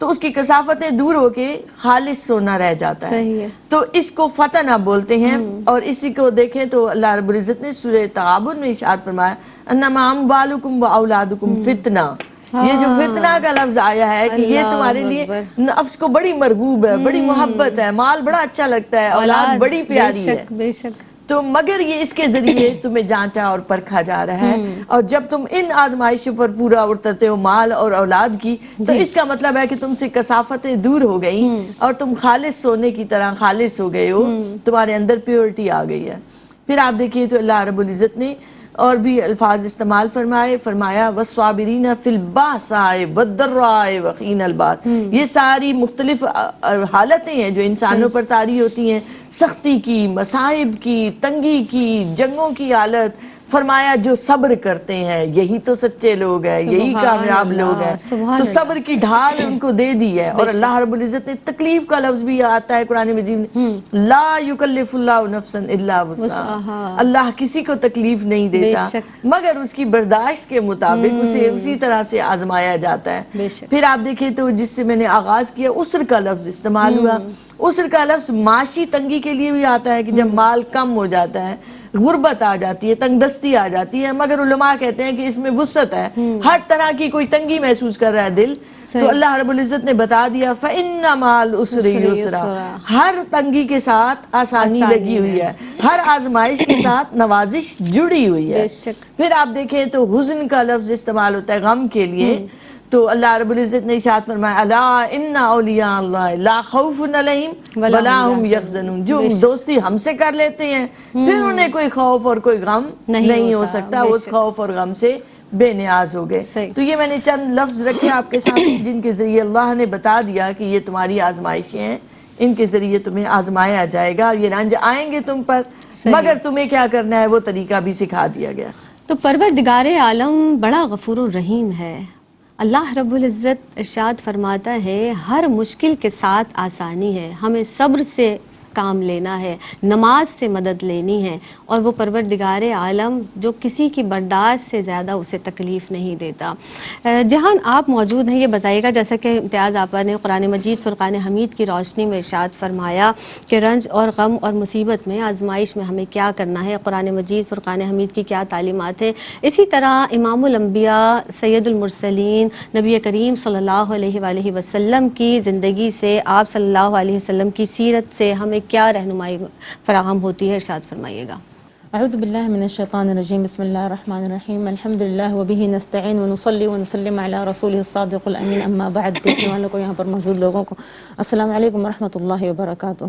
تو اس کی کثافتیں دور ہو کے خالص سونا رہ جاتا صحیح ہے. تو اس کو فتن اب بولتے ہیں. اور اسی کو دیکھیں تو اللہ رب العزت نے سورہ تغابن میں ارشاد فرمایا انما اموالکم و اولادکم فتنہ. یہ جو فتنہ کا لفظ آیا ہے کہ یہ تمہارے لیے نفس کو بڑی مرغوب ہے, بڑی محبت ہے, مال بڑا اچھا لگتا ہے, اولاد بڑی پیاری ہے, بے شک. تو مگر یہ اس کے ذریعے تمہیں جانچا اور پرکھا جا رہا ہے. اور جب تم ان آزمائشوں پر پورا اترتے ہو مال اور اولاد کی, تو اس کا مطلب ہے کہ تم سے کثافتیں دور ہو گئی اور تم خالص سونے کی طرح خالص ہو گئے ہو, تمہارے اندر پیورٹی آ گئی ہے. پھر آپ دیکھیے تو اللہ رب العزت نے اور بھی الفاظ استعمال فرمایا والصابرین فی الباساء والضراء وحین الباس. یہ ساری مختلف حالتیں ہیں جو انسانوں پر طاری ہوتی ہیں, سختی کی, مصائب کی, تنگی کی, جنگوں کی حالت. فرمایا جو صبر کرتے ہیں یہی تو سچے لوگ ہیں, یہی کامیاب لوگ ہیں. تو صبر کی ڈھال ان کو دے دی ہے. اور اللہ رب العزت نے تکلیف کا لفظ بھی آتا ہے قرآن مجید میں, لا یکلف اللہ نفسا الا وسعہا. اللہ کسی کو تکلیف نہیں دیتا مگر اس کی برداشت کے مطابق اسے اسی طرح سے آزمایا جاتا ہے. پھر آپ دیکھیں تو جس سے میں نے آغاز کیا عسر کا لفظ استعمال ہوا. عسر کا لفظ معاشی تنگی کے لیے بھی آتا ہے کہ جب مال کم ہو جاتا ہے, غربت آ جاتی ہے, تنگ دستی آ جاتی ہے. مگر علماء کہتے ہیں کہ اس میں وسعت ہے, ہر طرح کی کوئی تنگی محسوس کر رہا ہے دل, تو اللہ رب العزت نے بتا دیا فَإِنَّ مَعَ الْعُسْرِ يُسْرًا. ہر تنگی کے ساتھ آسانی لگی ہوئی ہے, ہر آزمائش کے ساتھ نوازش جڑی ہوئی ہے. پھر آپ دیکھیں تو حزن کا لفظ استعمال ہوتا ہے غم کے لیے. تو اللہ رب العزت نے ارشاد فرمایا الا ان اولیاء اللہ لا خوف علیہم ولا هم یحزنون. جو دوستی ہم سے کر لیتے ہیں پھر انہیں کوئی خوف اور کوئی غم نہیں ہو سکتا, وہ اس خوف اور غم سے بے نیاز ہو گئے. تو یہ میں نے چند لفظ رکھے آپ کے سامنے جن کے ذریعے اللہ نے بتا دیا کہ یہ تمہاری آزمائشیں ہیں, ان کے ذریعے تمہیں آزمایا جائے گا, یہ رنج آئیں گے تم پر, مگر تمہیں کیا کرنا ہے وہ طریقہ بھی سکھا دیا گیا. تو پروردگار عالم بڑا غفور الرحیم ہے. اللہ رب العزت ارشاد فرماتا ہے ہر مشکل کے ساتھ آسانی ہے, ہمیں صبر سے کام لینا ہے, نماز سے مدد لینی ہے. اور وہ پروردگار عالم جو کسی کی برداشت سے زیادہ اسے تکلیف نہیں دیتا. جہان آپ موجود ہیں, یہ بتائیے گا جیسا کہ امتیاز آپا نے قرآن مجید فرقان حمید کی روشنی میں ارشاد فرمایا کہ رنج اور غم اور مصیبت میں آزمائش میں ہمیں کیا کرنا ہے, قرآن مجید فرقان حمید کی کیا تعلیمات ہیں. اسی طرح امام الانبیاء سید المرسلین نبی کریم صلی اللہ علیہ وآلہ وسلم کی زندگی سے, آپ صلی اللہ علیہ وسلم کی سیرت سے ہمیں کیا رہنمائی فراہم ہوتی ہے, ارشاد فرمائیے گا. اعوذ باللہ من الشیطان الرجیم بسم اللہ الرحمن الرحیم الحمدللہ وبہ نستعین ونصلی ونسلم علی رسولہ الصادق الامین اما بعد. دیکھنے والوں کو, یہاں پر موجود لوگوں کو السلام علیکم ورحمۃ اللہ وبرکاتہ.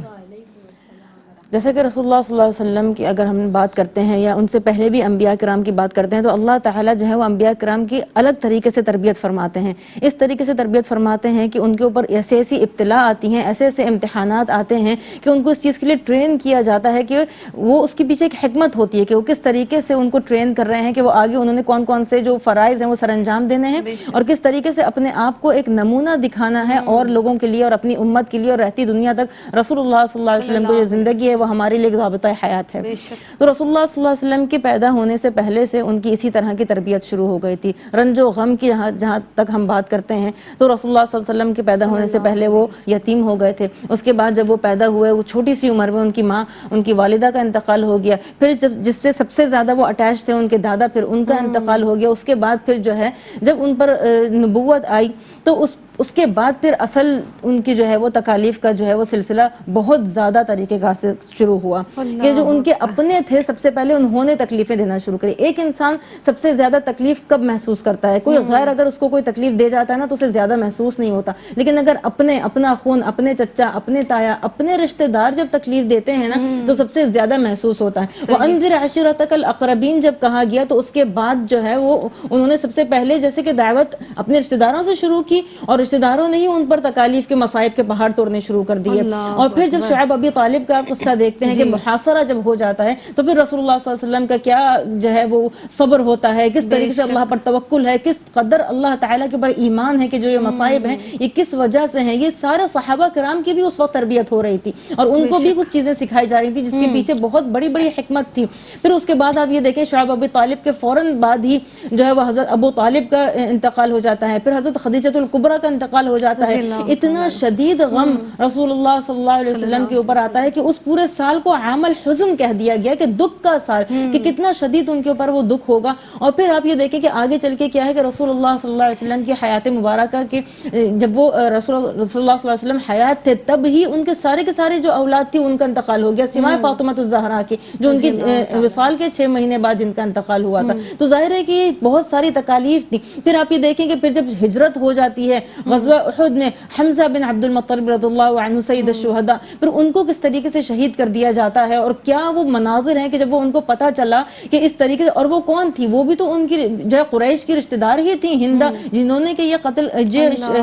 جیسے کہ رسول اللہ صلی اللہ علیہ وسلم کی اگر ہم بات کرتے ہیں یا ان سے پہلے بھی انبیاء کرام کی بات کرتے ہیں تو اللہ تعالیٰ جو ہے وہ انبیاء کرام کی الگ طریقے سے تربیت فرماتے ہیں. اس طریقے سے تربیت فرماتے ہیں کہ ان کے اوپر ایسے ایسی ابتلا آتی ہیں, ایسے ایسے امتحانات آتے ہیں کہ ان کو اس چیز کے لیے ٹرین کیا جاتا ہے کہ وہ اس کے پیچھے ایک حکمت ہوتی ہے کہ وہ کس طریقے سے ان کو ٹرین کر رہے ہیں کہ وہ آگے انہوں نے کون کون سے جو فرائض ہیں وہ سر انجام دینے ہیں اور کس طریقے سے اپنے آپ کو ایک نمونہ دکھانا ہے اور لوگوں کے لیے اور اپنی امت کے لیے اور رہتی دنیا تک رسول اللہ صلی اللہ علیہ وسلم کو جو زندگی ہے وہ ہمارے لیے ضابطہ حیات ہے. تو رسول اللہ صلی اللہ علیہ وسلم کے پیدا ہونے سے پہلے سے ان کی اسی طرح کی تربیت شروع ہو گئی تھی. رنج و غم کی جہاں تک ہم بات کرتے ہیں تو رسول اللہ صلی اللہ علیہ وسلم کے پیدا ہونے سے پہلے وہ یتیم ہو گئے تھے. اس کے بعد جب وہ پیدا ہوئے وہ چھوٹی سی عمر میں ان کی ماں, ان کی والدہ کا انتقال ہو گیا. پھر جس سے سب سے زیادہ وہ اٹیچ تھے ان کے دادا, پھر ان کا انتقال ہو گیا. اس کے بعد پھر جو ہے جب ان پر نبوت آئی تو اس کے بعد پھر اصل ان کی جو ہے وہ تکالیف کا جو ہے وہ سلسلہ بہت زیادہ طریقہ کار سے شروع ہوا کہ جو ان کے اپنے تھے سب سے پہلے انہوں نے تکلیفیں دینا شروع کری. ایک انسان سب سے زیادہ تکلیف کب محسوس کرتا ہے؟ کوئی غیر اگر اس کو کوئی تکلیف دے جاتا ہے نا تو اسے زیادہ محسوس نہیں ہوتا, لیکن اگر اپنا خون, اپنے چچا, اپنے تایا, اپنے رشتہ دار جب تکلیف دیتے ہیں نا تو سب سے زیادہ محسوس ہوتا ہے. وَأَنذِرْ عَشِيرَتَكَ الْأَقْرَبِينَ جب کہا گیا تو اس کے بعد جو ہے وہ انہوں نے سب سے پہلے جیسے کہ دعوت اپنے رشتہ داروں سے شروع کی اور رشتہ داروں نے ہی ان پر تکالیف کے مصائب کے پہاڑ توڑنے شروع کر دیے. اور پھر جب شعیب ابی طالب کا قصہ دیکھتے ہیں کہ محاصرہ جب ہو جاتا ہے تو پھر رسول اللہ صلی اللہ علیہ وسلم کا کیا جو ہے وہ صبر ہوتا ہے، کس طریقے سے اللہ پر توکل ہے، کس قدر اللہ تعالیٰ کے اوپر ایمان ہے کہ جو یہ مصائب ہیں یہ کس وجہ سے ہیں. یہ سارے صحابہ کرام کی بھی اس وقت تربیت ہو رہی تھی اور ان کو بھی کچھ چیزیں سکھائی جا رہی تھی جس کے پیچھے بہت بڑی بڑی حکمت تھی. پھر اس کے بعد آپ یہ دیکھیں شعیب ابی طالب کے فوراً بعد ہی جو ہے وہ حضرت ابو طالب کا انتقال ہو جاتا ہے، پھر حضرت خدیجہ الکبریٰ کا انتقال ہو جاتا ہے. اتنا شدید غم رسول اللہ صلی اللہ علیہ وسلم کے اوپر آتا ہے کہ اس پورے سال کو عام الحزن کہہ دیا گیا کہ دکھ کا سال، کہ کتنا شدید ان کے اوپر وہ دکھ ہوگا. اور پھر آپ یہ دیکھیں کہ آگے چل کے کیا ہے کہ رسول اللہ صلی اللہ علیہ وسلم کی حیات مبارکہ کے جب وہ رسول اللہ صلی اللہ علیہ وسلم حیات تھے تب ہی ان کے سارے جو اولاد تھی ان کا انتقال ہو گیا سوائے فاطمہ الزہرا کی جو ان کی وصال کے 6 مہینے بعد جن کا انتقال ہوا تھا. تو ظاہر ہے کہ بہت ساری تکالیف تھی. پھر آپ یہ دیکھیں کہ پھر جب ہجرت ہو جاتی ہے غزوہ احد میں حمزہ بن عبد المطلب رضی اللہ عنہ سید الشہداء، پھر ان کو کس طریقے سے شہید کر دیا جاتا ہے اور کیا وہ مناظر ہیں کہ جب وہ ان کو پتہ چلا کہ اس طریقے سے، اور وہ کون تھی، وہ بھی تو ان کی جو ہے قریش کی رشتہ دار ہی تھی ہندہ جنہوں نے کہ یہ قتل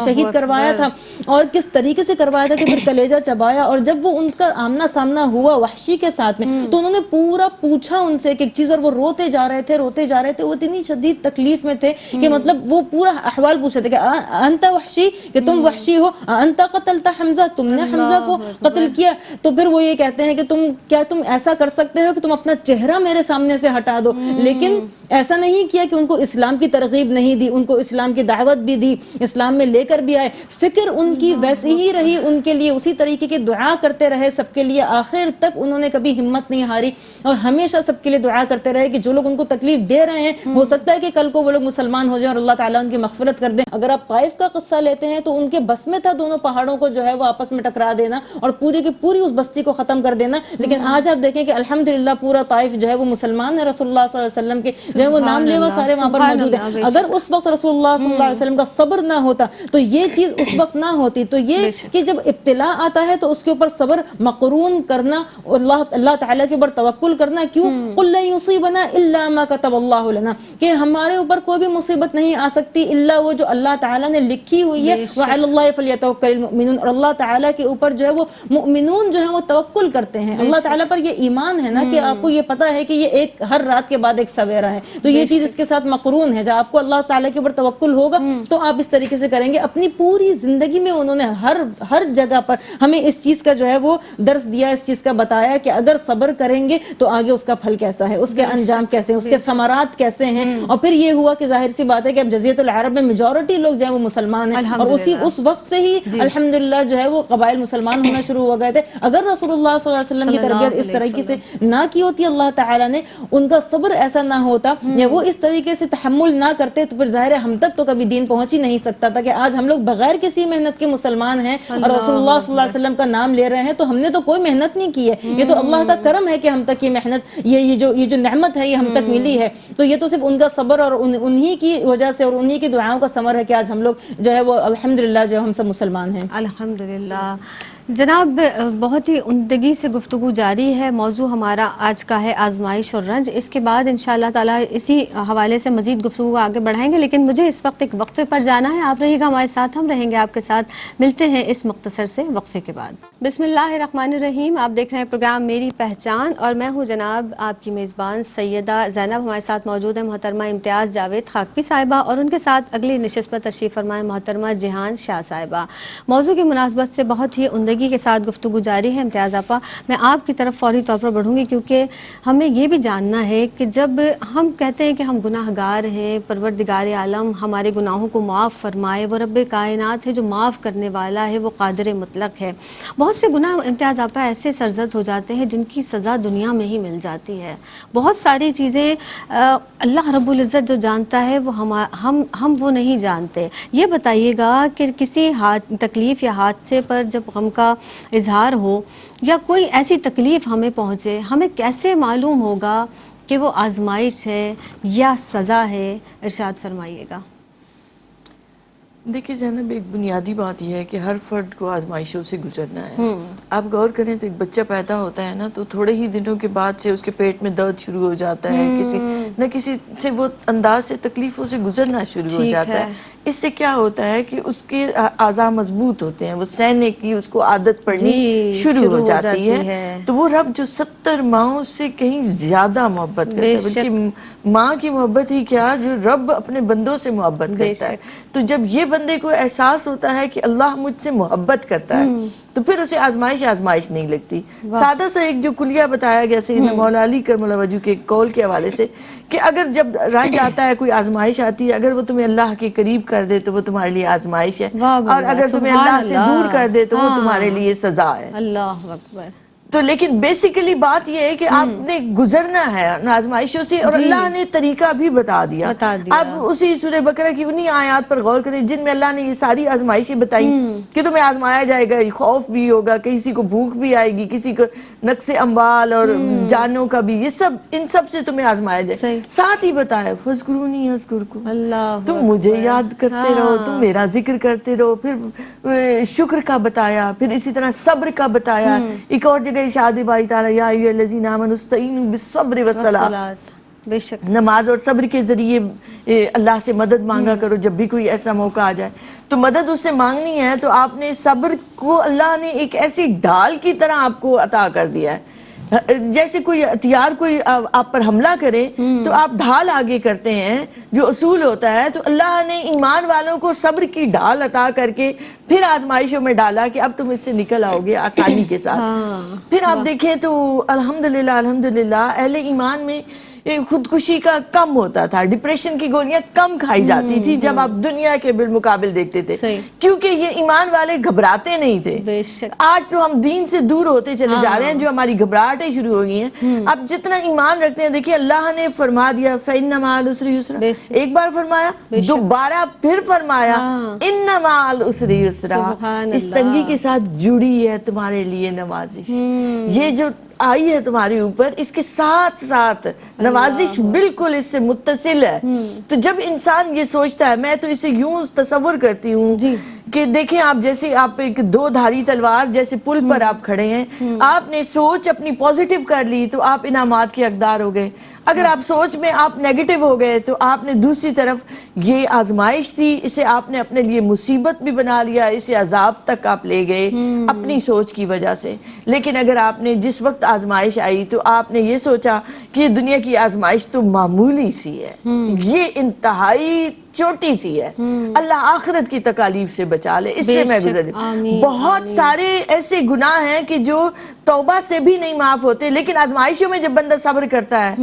شہید کروایا تھا اور کس طریقے سے کروایا تھا کہ پھر کلیجہ چبایا. اور جب وہ ان کا آمنا سامنا ہوا وحشی کے ساتھ میں تو انہوں نے پورا پوچھا ان سے کہ ایک چیز، اور وہ روتے جا رہے تھے وہ اتنی شدید تکلیف میں تھے کہ مطلب وہ پورا احوال پوچھ رہے تھے کہ انت وحشی، کہ تم وحشی ہو، انت قتلت حمزہ، تم نے حمزہ کو قتل کیا. تو پھر وہ یہ کہتے ہیں کہ تم ایسا کر سکتے ہو کہ تم اپنا چہرہ میرے سامنے سے ہٹا دو. لیکن ایسا نہیں کیا کہ ان کو اسلام کی ترغیب نہیں دی، ان کو اسلام کی دعوت بھی دی، اسلام میں لے کر بھی آئے. فکر ان کی ویسی ہی رہی ان کے لیے، اسی طریقے کی دعا کرتے رہے سب کے لیے. آخر تک انہوں نے کبھی ہمت نہیں ہاری اور ہمیشہ سب کے لیے دعا کرتے رہے کہ جو لوگ ان کو تکلیف دے رہے ہیں ہو سکتا ہے کہ کل کو وہ لوگ مسلمان ہو جائیں اور اللہ تعالیٰ ان کی مغفرت کر دیں. اگر آپ طائف کا قصہ لیتے ہیں تو ان کے بس میں تھا دونوں پہاڑوں کو جو ہے وہ آپس میں ٹکرا دینا اور پوری کی پوری اس بستی کو ختم کر دینا. لیکن آج آپ دیکھیں کہ الحمدللہ پورا طائف جو ہے وہ مسلمان ہے، رسول اللہ صلی اللہ علیہ وسلم کے جو ہے وہ نام لیوا سارے وہاں پر موجود ہیں. اگر اس وقت رسول اللہ صلی اللہ علیہ وسلم کا صبر نہ ہوتا تو یہ چیز اس وقت نہ ہوتی. تو یہ کہ جب ابتلا آتا ہے تو اس کے اوپر صبر مقرون کرنا، اللہ تعالیٰ کے اوپر توکل کرنا. کیوں؟ قل لن یصیبنا الا ما کتب اللہ لنا، کہ ہمارے اوپر کوئی بھی مصیبت نہیں آ سکتی الا وہ جو اللہ تعالیٰ نے لکھی ہوئی ہے. وعلی اللہ فلیتوکل المؤمنون، اور اللہ تعالیٰ کے اوپر جو ہے وہ مؤمنون جو ہے وہ توکل کرتے ہیں. اللہ تعالیٰ پر یہ ایمان ہے نا کہ آپ کو یہ پتا ہے کہ یہ ایک ہر رات کے بعد ایک سویرا ہے، تو یہ چیز اس کے ساتھ مقرون ہے. جب آپ کو اللہ تعالیٰ کے اوپر توکل ہوگا تو آپ اس طریقے سے کریں گے. اپنی پوری زندگی میں انہوں نے ہر جگہ پر ہمیں اس چیز کا جو ہے وہ درس دیا، اس چیز کا بتایا کہ اگر صبر کریں گے تو آگے اس کا پھل کیسا ہے، اس کے انجام کیسے ہیں، اس کے ثمرات کیسے ہیں. اور پھر یہ ہوا کہ ظاہر سی بات ہے کہ اب جزیرۃ العرب میں میجورٹی لوگ جو ہے وہ مسلمان ہیں اور اس وقت سے ہی الحمدللہ جو ہے وہ قبائل مسلمان ہونا شروع ہو گئے تھے. اگر رسول اللہ صلی اللہ علیہ وسلم کی تربیت اس طریقے سے نہ کی ہوتی، اللہ تعالیٰ نے ان کا صبر ایسا نہ ہوتا یا وہ اس طریقے سے تحمل نہ کرتے، تو پھر ظاہر ہے ہم تک تو کبھی دین پہنچ ہی نہیں سکتا تھا. کہ آج ہم لوگ بغیر کسی محنت کے مسلمان ہیں اور رسول اللہ صلی اللہ علیہ وسلم کا نام لے رہے ہیں، تو ہم نے تو کوئی محنت نہیں کی ہے. یہ تو اللہ کا کرم ہے کہ ہم تک یہ محنت، یہ جو نعمت ہے یہ ہم تک ملی ہے. تو یہ تو صرف ان کا صبر اور انہی کی وجہ سے اور انہی کی دعاؤں کا ثمر ہے کہ آج ہم لوگ جو ہے وہ الحمدللہ جو ہم سب مسلمان ہیں. الحمدللہ. جناب بہت ہی عمدگی سے گفتگو جاری ہے. موضوع ہمارا آج کا ہے آزمائش اور رنج. اس کے بعد انشاءاللہ تعالیٰ اسی حوالے سے مزید گفتگو آگے بڑھائیں گے، لیکن مجھے اس وقت ایک وقفے پر جانا ہے. آپ رہیے گا ہمارے ساتھ، ہم رہیں گے آپ کے ساتھ. ملتے ہیں اس مختصر سے وقفے کے بعد. بسم اللہ الرحمن الرحیم. آپ دیکھ رہے ہیں پروگرام میری پہچان اور میں ہوں جناب آپ کی میزبان سیدہ زینب. ہمارے ساتھ موجود ہیں محترمہ امتیاز جاوید خاکوی صاحبہ اور ان کے ساتھ اگلی نشست پر تشریف فرمائے محترمہ جہان شاہ صاحبہ. موضوع کی مناسبت سے بہت ہی عمدگی کے ساتھ گفتگو جاری ہے. امتیاز آپا، میں آپ کی طرف فوری طور پر بڑھوں گی کیونکہ ہمیں یہ بھی جاننا ہے کہ جب ہم کہتے ہیں کہ ہم گناہ گار ہیں، پروردگار عالم ہمارے گناہوں کو معاف فرمائے، وہ رب کائنات ہے جو معاف کرنے والا ہے، وہ قادر مطلق ہے. بہت سے گناہ امتیاز آپا ایسے سرزد ہو جاتے ہیں جن کی سزا دنیا میں ہی مل جاتی ہے. بہت ساری چیزیں اللہ رب العزت جو جانتا ہے وہ ہم وہ نہیں جانتے. یہ بتائیے گا کہ کسی تکلیف یا حادثے پر جب غم کا اظہار ہو یا کوئی ایسی تکلیف ہمیں پہنچے، ہمیں کیسے معلوم ہوگا کہ وہ آزمائش ہے یا سزا ہے؟ ارشاد فرمائیے گا. دیکھیے زینب، ایک بنیادی بات یہ ہے کہ ہر فرد کو آزمائشوں سے گزرنا ہے. آپ غور کریں تو ایک بچہ پیدا ہوتا ہے نا تو تھوڑے ہی دنوں کے بعد سے اس کے پیٹ میں درد شروع ہو جاتا ہے، کسی نہ کسی سے وہ انداز سے تکلیفوں سے گزرنا شروع ہو جاتا ہے. اس سے کیا ہوتا ہے کہ اس کے اعضاء مضبوط ہوتے ہیں، وہ سہنے کی اس کو عادت پڑنی شروع ہو جاتی ہے۔ تو وہ رب جو 70 ماؤں سے کہیں زیادہ محبت کرتا ہے، بلکہ ماں کی محبت ہی کیا، جو رب اپنے بندوں سے محبت کرتا ہے۔ تو جب یہ بندے کو احساس ہوتا ہے کہ اللہ مجھ سے محبت کرتا ہے تو پھر اسے آزمائش نہیں لگتی۔ سادہ سا ایک جو کلیہ بتایا گیا سیدنا مولا علی کرم اللہ وجہہ کے قول کے حوالے سے کہ اگر جب رنج آتا ہے، کوئی آزمائش آتی ہے، اگر وہ تمہیں اللہ کے قریب کر دے تو وہ تمہارے لیے آزمائش ہے، اور اگر تمہیں اللہ سے دور کر دے تو وہ تمہارے لیے سزا ہے۔ اللہ اکبر۔ تو لیکن بیسیکلی بات یہ ہے کہ آپ نے گزرنا ہے ان آزمائشوں سے، اور اللہ نے طریقہ بھی بتا دیا۔ آپ اسی سورہ بقرہ کی انہی آیات پر غور کریں جن میں اللہ نے یہ ساری آزمائشیں بتائیں کہ تمہیں آزمایا جائے گا، خوف بھی ہوگا، کسی کو بھوک بھی آئے گی، کسی کو نقص اموال اور جانوں کا بھی، یہ سب ان سب سے تمہیں آزمایا جائے۔ ساتھ ہی بتایا فَاذْكُرُونِي أَذْكُرْكُمْ، تم مجھے یاد کرتے رہو، تم میرا ذکر کرتے رہو۔ پھر شکر کا بتایا، پھر اسی طرح صبر کا بتایا۔ ایک اور جگہ ارشاد باری تعالیٰ یا ایھا الذین آمنوا استعینوا بالصبر والصلاۃ، بے شک نماز اور صبر کے ذریعے اللہ سے مدد مانگا کرو جب بھی کوئی ایسا موقع آ جائے۔ تو مدد اس سے مانگنی ہے تو آپ نے صبر کو اللہ نے ایک ایسی ڈھال کی طرح آپ کو عطا کر دیا ہے۔ جیسے کوئی ہتھیار کوئی آپ پر حملہ کرے تو آپ ڈھال آگے کرتے ہیں، جو اصول ہوتا ہے۔ تو اللہ نے ایمان والوں کو صبر کی ڈھال عطا کر کے پھر آزمائشوں میں ڈالا کہ اب تم اس سے نکل آؤ گے آسانی کے ساتھ۔ پھر آپ دیکھیں تو الحمدللہ اہل ایمان میں خودکشی کا کم ہوتا تھا، ڈپریشن کی گولیاں کم کھائی جاتی تھی جب آپ دنیا کے بالمقابل دیکھتے تھے، کیونکہ یہ ایمان والے گھبراتے نہیں تھے۔ آج تو ہم دین سے دور ہوتے چلے جا رہے ہیں، جو ہماری گھبراہٹیں شروع ہو گئی ہیں۔ اب جتنا ایمان رکھتے ہیں، دیکھیے اللہ نے فرما دیا فَإِنَّ مَعَ الْعُسْرِ يُسْرًا، ایک بار فرمایا، دوبارہ پھر فرمایا إِنَّ مَعَ الْعُسْرِ يُسْرًا۔ اس تنگی کے ساتھ جڑی ہے تمہارے لیے نوازش، یہ جو آئی ہے تمہارے اوپر، اس کے ساتھ ساتھ نوازش بالکل اس سے متصل ہے۔ تو جب انسان یہ سوچتا ہے، میں تو اسے یوں تصور کرتی ہوں کہ دیکھیں آپ جیسے آپ ایک دو دھاری تلوار جیسے پل پر آپ کھڑے ہیں، آپ نے سوچ اپنی پوزیٹیو کر لی تو آپ انعامات کے حقدار ہو گئے۔ اگر آپ سوچ میں آپ نیگیٹو ہو گئے تو آپ نے دوسری طرف یہ آزمائش تھی، اسے آپ نے اپنے لیے مصیبت بھی بنا لیا، اسے عذاب تک آپ لے گئے اپنی سوچ کی وجہ سے۔ لیکن اگر آپ نے جس وقت آزمائش آئی تو آپ نے یہ سوچا کہ یہ دنیا کی آزمائش تو معمولی سی ہے، یہ انتہائی چھوٹی سی ہے، اللہ آخرت کی تکالیف سے بچا لے، اس سے میں گزر جاؤں۔ بہت سارے ایسے گناہ ہیں کہ جو توبہ سے بھی نہیں معاف ہوتے، لیکن آزمائشوں میں جب بندہ صبر کرتا ہے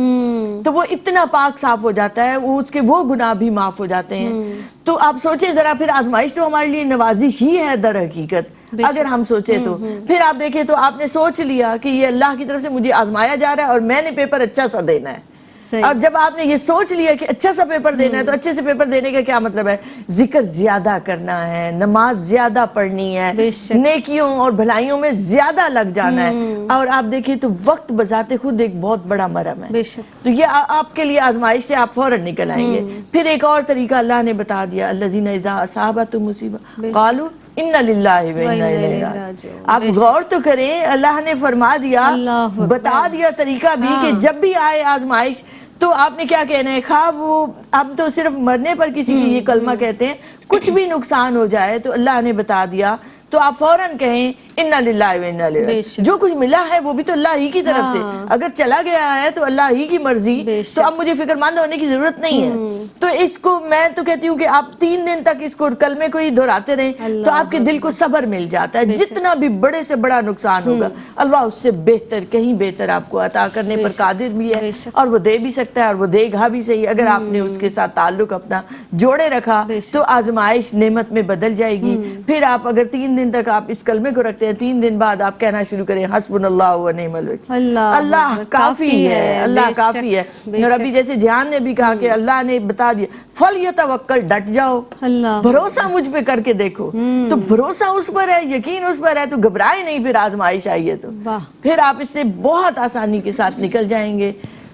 تو وہ اتنا پاک صاف ہو جاتا ہے، اس کے وہ گناہ بھی معاف ہو جاتے ہیں۔ تو آپ سوچیں ذرا، پھر آزمائش تو ہمارے لیے نوازش ہی ہے در حقیقت، اگر ہم سوچیں تو۔ پھر آپ دیکھیں تو آپ نے سوچ لیا کہ یہ اللہ کی طرف سے مجھے آزمایا جا رہا ہے اور میں نے پیپر اچھا سا دینا ہے۔ اور جب آپ نے یہ سوچ لیا کہ اچھا سا پیپر دینا ہے تو اچھے سے پیپر دینے کا کیا مطلب ہے؟ ذکر زیادہ کرنا ہے، نماز زیادہ پڑھنی ہے، نیکیوں اور بھلائیوں میں زیادہ لگ جانا ہے۔ اور آپ دیکھیں تو وقت بذات خود ایک بہت بڑا مرہم ہے، تو یہ آپ کے لیے آزمائش سے آپ فوراً نکل آئیں گے۔ پھر ایک اور طریقہ اللہ نے بتا دیا، الذین اذا اصابتہم مصیبۃ قالوا انا للہ و انا الیہ راجعون۔ آپ غور تو کریں، اللہ نے فرما دیا، بتا دیا طریقہ بھی کہ جب بھی آئے آزمائش تو آپ نے کیا کہنا ہے۔ خواہ وہ ہم تو صرف مرنے پر کسی کی یہ کلمہ کہتے ہیں، کچھ بھی نقصان ہو جائے تو اللہ نے بتا دیا تو آپ فوراً کہیں انا للہ و انا الیہ راجعون۔ جو کچھ ملا ہے وہ بھی تو اللہ ہی کی طرف سے، اگر چلا گیا ہے تو اللہ ہی کی مرضی، تو اب مجھے فکر مند ہونے کی ضرورت نہیں ہے۔ تو اس کو میں تو کہتی ہوں کہ آپ 3 دن تک اس کو کلمے کو ہی دہراتے رہیں تو آپ کے دل کو صبر مل جاتا ہے۔ جتنا بھی بڑے سے بڑا نقصان ہوگا اللہ اس سے بہتر، کہیں بہتر آپ کو عطا کرنے پر قادر بھی ہے، اور وہ دے بھی سکتا ہے اور وہ دے گا بھی صحیح۔ اگر آپ نے اس کے ساتھ تعلق اپنا جوڑے رکھا تو آزمائش نعمت میں بدل جائے گی۔ پھر آپ اگر 3 دن تک آپ اس کلمے کو رکھتے ہیں، 3 دن بعد آپ کہنا شروع کریں حسبنا اللہ و نعم الوکیل، اللہ کافی ہے، اللہ کافی ہے۔ اور ابھی جیسے جہان نے بھی کہا کہ اللہ نے بتا دیا فَلْيَتَوَكَّلْ، ڈٹ جاؤ، بھروسہ مجھ پہ کر کے دیکھو۔ تو بھروسہ اس پر ہے، یقین اس پر ہے، تو گھبرائے نہیں پھر آزمائش آئی ہے تو پھر آپ اس سے بہت آسانی کے ساتھ نکل جائیں گے۔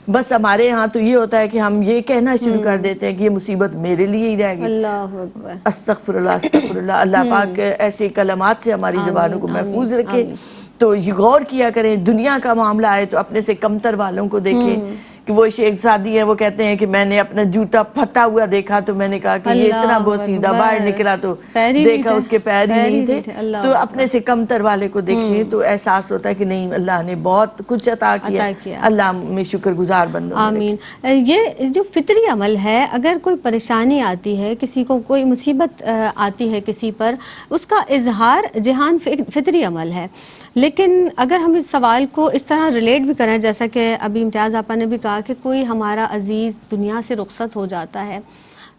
بس ہمارے ہاں تو یہ ہوتا ہے کہ ہم یہ کہنا شروع کر دیتے ہیں کہ یہ مصیبت میرے لیے ہی رہ گئی، اللہ اکبر، استغفر اللہ استغفر اللہ۔ اللہ پاک ایسے کلمات سے ہماری زبانوں کو محفوظ رکھے۔ تو یہ غور کیا کریں، دنیا کا معاملہ آئے تو اپنے سے کمتر والوں کو دیکھیں کہ وہ شیخ سعدی ہے، وہ کہتے ہیں کہ میں نے اپنا جوتا پھٹا ہوا دیکھا تو میں نے کہا کہ یہ اتنا بوسیدہ، باہر نکلا تو دیکھا اس کے پیر ہی نہیں تھے. تو اپنے سے کمتر والے کو دیکھیں تو احساس ہوتا ہے کہ نہیں، اللہ نے بہت کچھ عطا کیا، اللہ میں شکر گزار بندوں. آمین. یہ جو فطری عمل ہے، اگر کوئی پریشانی آتی ہے، کسی کو کوئی مصیبت آتی ہے کسی پر، اس کا اظہار جہان فطری عمل ہے. لیکن اگر ہم اس سوال کو اس طرح ریلیٹ بھی کریں، جیسا کہ ابھی امتیاز آپا نے بھی کہا کہ کوئی ہمارا عزیز دنیا سے رخصت ہو جاتا ہے،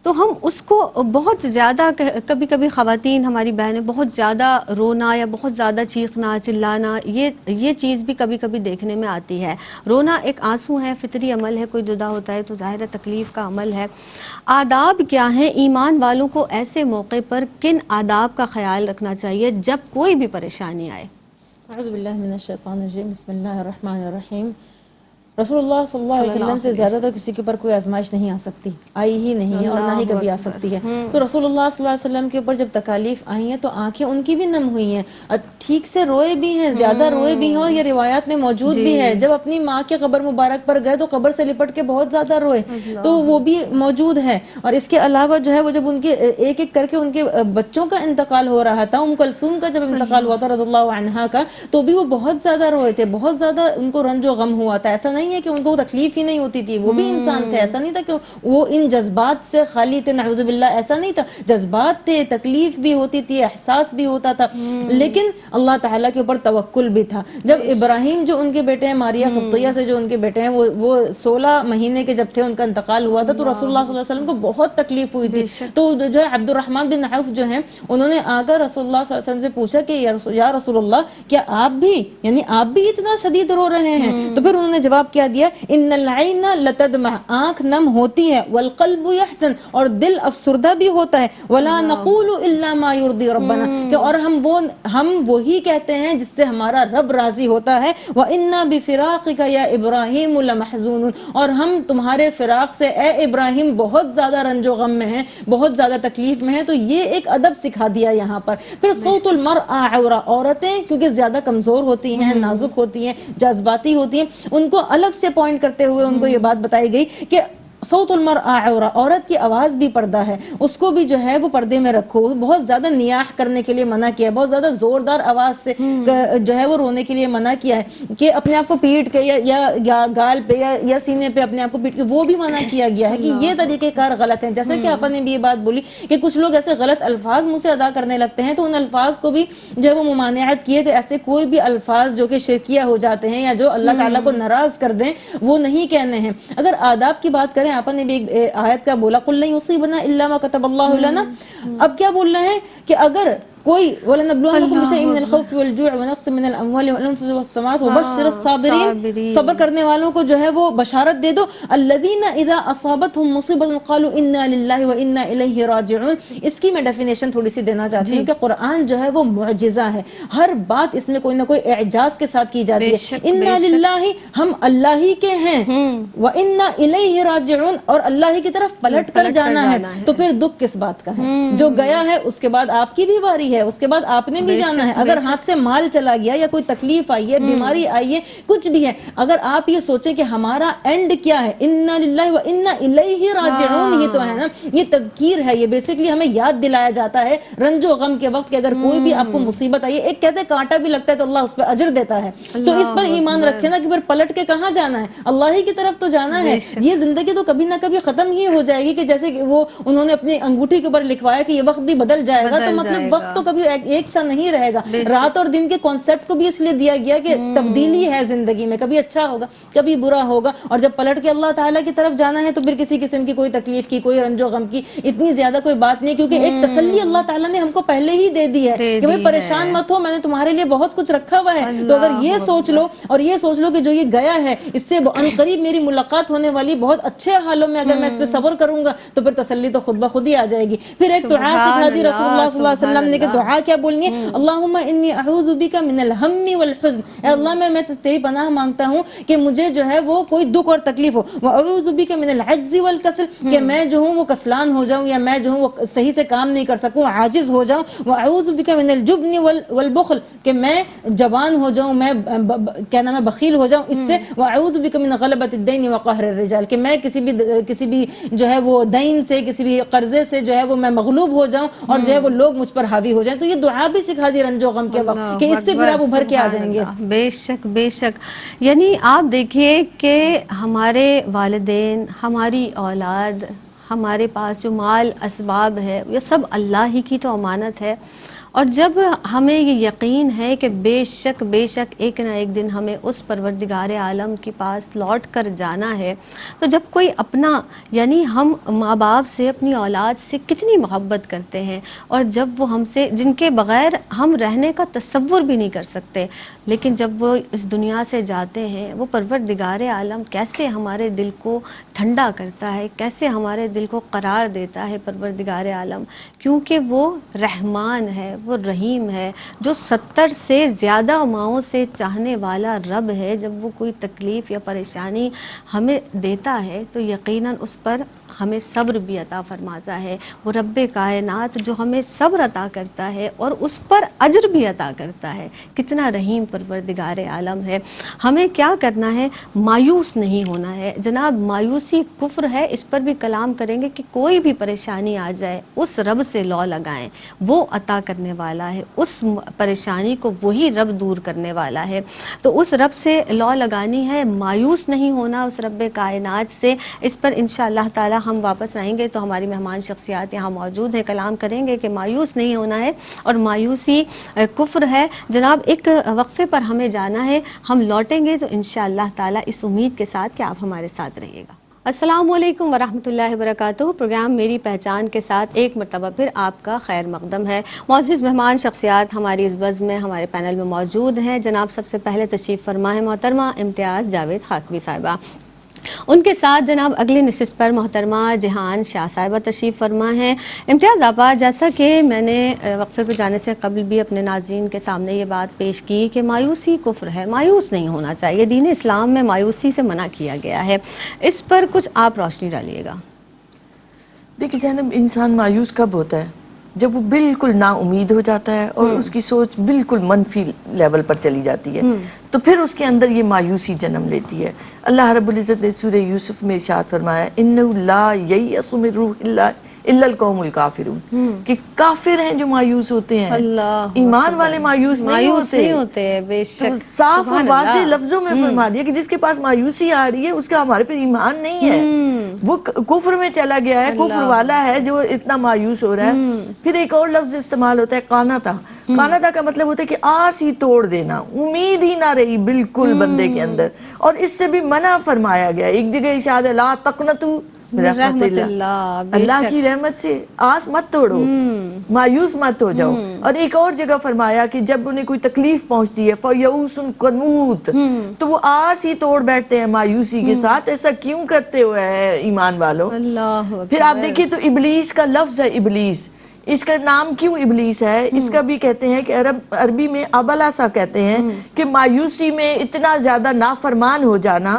تو ہم اس کو بہت زیادہ، کبھی کبھی خواتین ہماری بہنیں بہت زیادہ رونا یا بہت زیادہ چیخنا چلانا، یہ چیز بھی کبھی کبھی دیکھنے میں آتی ہے. رونا ایک آنسو ہے، فطری عمل ہے. کوئی جدا ہوتا ہے تو ظاہر ہے تکلیف کا عمل ہے. آداب کیا ہیں ایمان والوں کو ایسے موقع پر کن آداب کا خیال رکھنا چاہیے جب کوئی بھی پریشانی آئے؟ اعوذ باللہ من الشیطان الرجیم، بسم اللہ الرحمن الرحیم. رسول اللہ صلی اللہ علیہ وسلم سے زیادہ تو کسی کے اوپر کوئی آزمائش نہیں آ سکتی، آئی ہی نہیں ہے اور نہ ہی کبھی آ سکتی ہے. تو رسول اللہ صلی اللہ علیہ وسلم کے اوپر جب تکالیف آئی ہیں تو آنکھیں ان کی بھی نم ہوئی ہیں، ٹھیک سے روئے بھی ہیں، زیادہ روئے بھی ہیں، اور یہ روایات میں موجود بھی ہے. جب اپنی ماں کے قبر مبارک پر گئے تو قبر سے لپٹ کے بہت زیادہ روئے، تو وہ بھی موجود ہے. اور اس کے علاوہ جو ہے وہ جب ان کے ایک ایک کر کے ان کے بچوں کا انتقال ہو رہا تھا، کلثوم کا جب انتقال ہوا تھا رضی اللہ عنہا کا، تو بھی وہ بہت زیادہ روئے تھے، بہت زیادہ ان کو رنج و غم ہوا تھا. ایسا نہیں ہے کہ ان کو تکلیف ہی نہیں ہوتی تھی، وہ بھی انسان تھے. ایسا نہیں تھا کہ وہ ان جذبات سے خالی تھے، نعوذ باللہ، ایسا نہیں تھا. جذبات تھے، تکلیف بھی ہوتی تھی، احساس بھی ہوتا تھا، لیکن اللہ تعالیٰ کے اوپر توکل بھی تھا. جب ابراہیم جو ان کے بیٹے ہیں، ماریا قبطیہ سے جو ان کے بیٹے ہیں، وہ 16 مہینے کے جب تھے ان کا انتقال ہوا تھا، تو رسول اللہ صلی اللہ علیہ وسلم کو بہت تکلیف ہوئی تھی. تو جو ہے عبد الرحمن بن عوف جو ہیں، انہوں نے آ کر رسول اللہ صلی اللہ علیہ وسلم سے پوچھا کہ یا رسول اللہ، کیا آپ بھی، یعنی آپ بھی اتنا شدید رو رہے ہیں؟ تو پھر انہوں نے جواب کیا دیا، ان العین لتدمع، آنکھ نم ہوتی ہے، والقلب یحزن، اور دل افسردہ بھی ہوتا ہے، ولا نقول الا ما يرضي ربنا، کہ اور ہم وہی کہتے ہیں جس سے ہمارا رب راضی ہوتا ہے. وَإِنَّا بِفِرَاقِكَ يَا إِبْرَاهِيمُ لَمَحْزُونٌ، اور ہم تمہارے فراق سے اے ابراہیم بہت زیادہ رنج و غم میں ہیں، بہت زیادہ تکلیف میں ہیں. تو یہ ایک ادب سکھا دیا یہاں پر. پھر صوت المرأة عورہ، عورتیں کیونکہ زیادہ کمزور ہوتی ہیں، نازک ہوتی ہیں، جذباتی ہوتی ہیں، ان کو الگ سے پوائنٹ کرتے ہوئے ان کو یہ بات بتائی گئی کہ صوت المرأة عورہ، عورت کی آواز بھی پردہ ہے، اس کو بھی جو ہے وہ پردے میں رکھو. بہت زیادہ نیاح کرنے کے لیے منع کیا ہے، بہت زیادہ زوردار آواز سے جو ہے وہ رونے کے لیے منع کیا ہے، کہ اپنے آپ کو پیٹ کے یا گال پہ یا سینے پہ اپنے آپ کو پیٹ کے، وہ بھی منع کیا گیا ہے کہ یہ طریقہ کار غلط ہیں. جیسے کہ آپ نے بھی یہ بات بولی کہ کچھ لوگ ایسے غلط الفاظ منہ سے ادا کرنے لگتے ہیں، تو ان الفاظ کو بھی جو ہے وہ ممانعت کیے تھے. ایسے کوئی بھی الفاظ جو کہ شرکیہ ہو جاتے ہیں یا جو اللہ تعالیٰ کو ناراض کر دیں، وہ نہیں کہنے ہیں. اگر آداب کی بات کریں، آپ نے بھی ایک آیت کا بولا قُلْ لَن يُصِيبَنَا إِلَّا مَا كَتَبَ اللَّهُ لَنَا، اب کیا بول رہے ہیں کہ اگر کوئی وَلَنَبْلُوَنَّكُمْ بِشَيْءٍ مِّنَ الْخَوْفِ وَالْجُوعِ وَنَقْصٍ مِّنَ الْأَمْوَالِ وَالْأَنفُسِ وَالثَّمَرَاتِ وَبَشِّرِ الصَّابِرِينَ، صبر کرنے والوں کو جو ہے وہ بشارت دے دو. الَّذِينَ إِذَا أَصَابَتْهُمْ مُصِيبَةٌ قَالُوا إِنَّا لِلَّهِ وَإِنَّا إِلَيْهِ رَاجِعُونَ. اس کی میں ڈیفینیشن تھوڑی سی دینا چاہتی ہوں کہ قرآن جو ہے وہ معجزہ ہے، ہر بات اس میں کوئی نہ کوئی اعجاز کے ساتھ کی جاتی ہے. إِنَّا لِلَّهِ، ہم اللہ ہی کے ہیں، وَإِنَّا إِلَيْهِ رَاجِعُونَ، اور اللہ ہی کی طرف پلٹ کر جانا ہے. تو پھر دکھ کس بات کا ہے؟ جو گیا ہے اس کے بعد آپ کی بھی باری ہے، اس کے بعد آپ نے بھی جانا ہے. اگر ہاتھ سے مال چلا گیا یا کوئی تکلیف آئی ہے، بیماری آئی ہے، کچھ بھی ہے، اگر آپ یہ سوچیں کہ ہمارا اینڈ کیا ہے، انا للہ و انا الیہ راجعون، یہ تو ہے نا، یہ تذکیر ہے، یہ بیسیکلی ہمیں یاد دلایا جاتا ہے رنج و غم کے وقت کہ اگر کوئی بھی آپ کو مصیبت آئی ہے، ایک کہتے ہیں کانٹا بھی لگتا ہے تو اللہ اس پہ اجر دیتا ہے، تو اس پر ایمان رکھے نا کہ پھر پلٹ کے کہاں جانا ہے، اللہ ہی کی طرف تو جانا ہے. یہ زندگی تو کبھی نہ کبھی ختم ہی ہو جائے گی، کہ جیسے کہ وہ انہوں نے اپنی انگوٹھی کے اوپر لکھوایا کہ یہ وقت بھی بدل جائے گا، تو مطلب وقت تو کبھی ایک سا نہیں رہے گا. رات اور دن کے کانسیپٹ کو بھی اس لیے دیا گیا کہ تبدیلی ہے زندگی میں، کبھی اچھا ہوگا کبھی برا ہوگا، اور جب پلٹ کے اللہ تعالیٰ کی طرف جانا ہے تو پھر کسی قسم کی کوئی تکلیف کی، کوئی رنج و غم کی اتنی زیادہ کوئی بات نہیں، کیونکہ ایک تسلی اللہ تعالیٰ نے ہم کو پہلے ہی دے دی ہے کہ بھئی پریشان مت ہو، میں نے تمہارے لیے بہت کچھ رکھا ہوا ہے. تو اگر یہ سوچ لو اور یہ سوچ لو کہ جو یہ گیا ہے اس سے عنقریب میری ملاقات ہونے والی، بہت اچھے حالوں میں اگر میں اس پہ صبر کروں گا تو پھر تسلی تو خود بخود ہی آ جائے گی. پھر ایک دعا سکھا دی رسول اللہ صلی اللہ علیہ وسلم نے کہ دعا کیا بولنی ہے؟ اللہم انی اعوذ بک من الہم والحزن، اے اللہ میں تیری پناہ مانگتا ہوں کہ مجھے جو ہے وہ کوئی دکھ اور تکلیف ہو، واعوذ بک من العجز والکسل، کہ میں جو ہوں وہ کسلان ہو جاؤں یا میں جو ہوں وہ صحیح سے کام نہیں کر سکوں، عاجز ہو جاؤں، واعوذ بک من الجبن والبخل، کہ میں جبان ہو جاؤں، میں کیا نام ہے بخیل ہو جاؤں اس سے، واعوذ بک من غلبۃ الدین وقہر الرجال، کہ میں کسی بھی جو ہے وہ دین سے، کسی بھی قرضے سے جو ہے وہ میں مغلوب ہو جاؤں اور جو ہے وہ لوگ مجھ پر حاوی ہو جائیں۔ تو یہ دعا بھی سکھا دی رنج و غم کے وقت کہ اس سے پھر آپ ابھر کے آ جائیں گے۔ بے شک بے شک، یعنی آپ دیکھیے کہ ہمارے والدین، ہماری اولاد، ہمارے پاس جو مال اسباب ہے یہ سب اللہ ہی کی تو امانت ہے، اور جب ہمیں یہ یقین ہے کہ بے شک ایک نہ ایک دن ہمیں اس پروردگار عالم کے پاس لوٹ کر جانا ہے، تو جب کوئی اپنا، یعنی ہم ماں باپ سے، اپنی اولاد سے کتنی محبت کرتے ہیں، اور جب وہ ہم سے، جن کے بغیر ہم رہنے کا تصور بھی نہیں کر سکتے، لیکن جب وہ اس دنیا سے جاتے ہیں، وہ پروردگار عالم کیسے ہمارے دل کو ٹھنڈا کرتا ہے، کیسے ہمارے دل کو قرار دیتا ہے پروردگار عالم، کیونکہ وہ رحمان ہے، وہ رحیم ہے، جو 70 سے زیادہ ماؤں سے چاہنے والا رب ہے۔ جب وہ کوئی تکلیف یا پریشانی ہمیں دیتا ہے تو یقیناً اس پر ہمیں صبر بھی عطا فرماتا ہے۔ وہ رب کائنات جو ہمیں صبر عطا کرتا ہے اور اس پر اجر بھی عطا کرتا ہے، کتنا رحیم پروردگار عالم ہے۔ ہمیں کیا کرنا ہے؟ مایوس نہیں ہونا ہے جناب۔ مایوسی کفر ہے، اس پر بھی کلام کریں گے کہ کوئی بھی پریشانی آ جائے اس رب سے لو لگائیں، وہ عطا کرنے والا ہے، اس پریشانی کو وہی رب دور کرنے والا ہے۔ تو اس رب سے لو لگانی ہے، مایوس نہیں ہونا اس رب کائنات سے۔ اس پر انشاءاللہ تعالی ہم واپس آئیں گے تو ہماری مہمان شخصیات یہاں موجود ہیں، کلام کریں گے کہ مایوس نہیں ہونا ہے اور مایوسی کفر ہے۔ جناب ایک وقفے پر ہمیں جانا ہے، ہم لوٹیں گے تو انشاءاللہ تعالی اس امید کے ساتھ کہ آپ ہمارے ساتھ رہیے گا۔ السلام علیکم ورحمۃ اللہ وبرکاتہ۔ پروگرام میری پہچان کے ساتھ ایک مرتبہ پھر آپ کا خیر مقدم ہے۔ معزز مہمان شخصیات ہماری اس بزم میں، ہمارے پینل میں موجود ہیں۔ جناب سب سے پہلے تشریف فرما ہے محترمہ امتیاز جاوید خاکوی صاحبہ، ان کے ساتھ جناب اگلی نشست پر محترمہ جہان شاہ صاحبہ تشریف فرما ہیں۔ امتیاز آپا، جیسا کہ میں نے وقفے پہ جانے سے قبل بھی اپنے ناظرین کے سامنے یہ بات پیش کی کہ مایوسی کفر ہے، مایوس نہیں ہونا چاہیے، دین اسلام میں مایوسی سے منع کیا گیا ہے، اس پر کچھ آپ روشنی ڈالیے گا۔ دیکھیے زینب، انسان مایوس کب ہوتا ہے؟ جب وہ بالکل نا امید ہو جاتا ہے اور اس کی سوچ بالکل منفی لیول پر چلی جاتی ہے، تو پھر اس کے اندر یہ مایوسی جنم لیتی ہے۔ اللہ رب العزت نے سورہ یوسف میں ارشاد فرمایا اِنَّهُ لَا يَيْأَسُ مِن رُوحِ اللَّهِ إِلَّا الْقَوْمُ الْكَافِرُونَ، کہ کافر ہیں جو مایوس ہوتے ہیں، ایمان والے مایوس نہیں ہوتے۔ بے شک، صاف اور واضح لفظوں میں فرما دیا کہ جس کے پاس مایوسی آ رہی ہے اس کا ہمارے پہ ایمان نہیں ہے، وہ کفر میں چلا گیا ہے، کفر والا ہے جو اتنا مایوس ہو رہا ہے۔ پھر ایک اور لفظ استعمال ہوتا ہے قانتا۔ قانتا کا مطلب ہوتا ہے کہ آس ہی توڑ دینا، امید ہی نہ رہی بالکل بندے کے اندر، اور اس سے بھی منع فرمایا گیا۔ ایک جگہ ارشاد ہے لا تقنطوا من رحمت اللہ، اللہ کی رحمت سے آس مت توڑو، مایوس مت ہو جاؤ۔ اور ایک اور جگہ فرمایا کہ جب انہیں کوئی تکلیف پہنچتی ہے فَيَئُوسٌ قَنُوطٌ، تو وہ آس ہی توڑ بیٹھتے ہیں مایوسی کے ساتھ۔ ایسا کیوں کرتے ہوئے ہے ایمان والو؟ پھر آپ دیکھیے تو ابلیس کا لفظ ہے، ابلیس، اس کا نام کیوں ابلیس ہے؟ اس کا بھی کہتے ہیں کہ عربی میں ابلاسا کہتے ہیں کہ مایوسی میں اتنا زیادہ نافرمان ہو جانا۔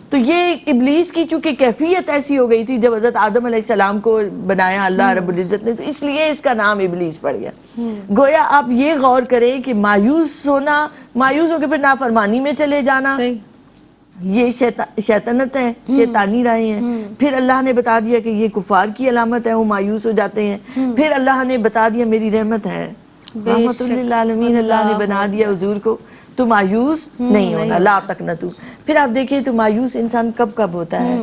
تو یہ ابلیس کی چونکہ کیفیت ایسی ہو گئی تھی جب حضرت آدم علیہ السلام کو بنایا اللہ رب العزت نے، تو اس لیے اس کا نام ابلیس پڑ گیا۔ گویا آپ یہ غور کریں کہ مایوس ہونا، مایوس ہو کے پھر نافرمانی میں چلے جانا، یہ شیطنت ہے، شیطانی راہیں ہیں۔ پھر اللہ نے بتا دیا کہ یہ کفار کی علامت ہے، وہ مایوس ہو جاتے ہیں۔ پھر اللہ نے بتا دیا میری رحمت ہے، رحمت للعالمین، اللہ نے بنا دیا حضور کو، تو مایوس نہیں ہونا، لا تقنطوا۔ پھر آپ دیکھیں تو مایوس انسان کب کب ہوتا ہے؟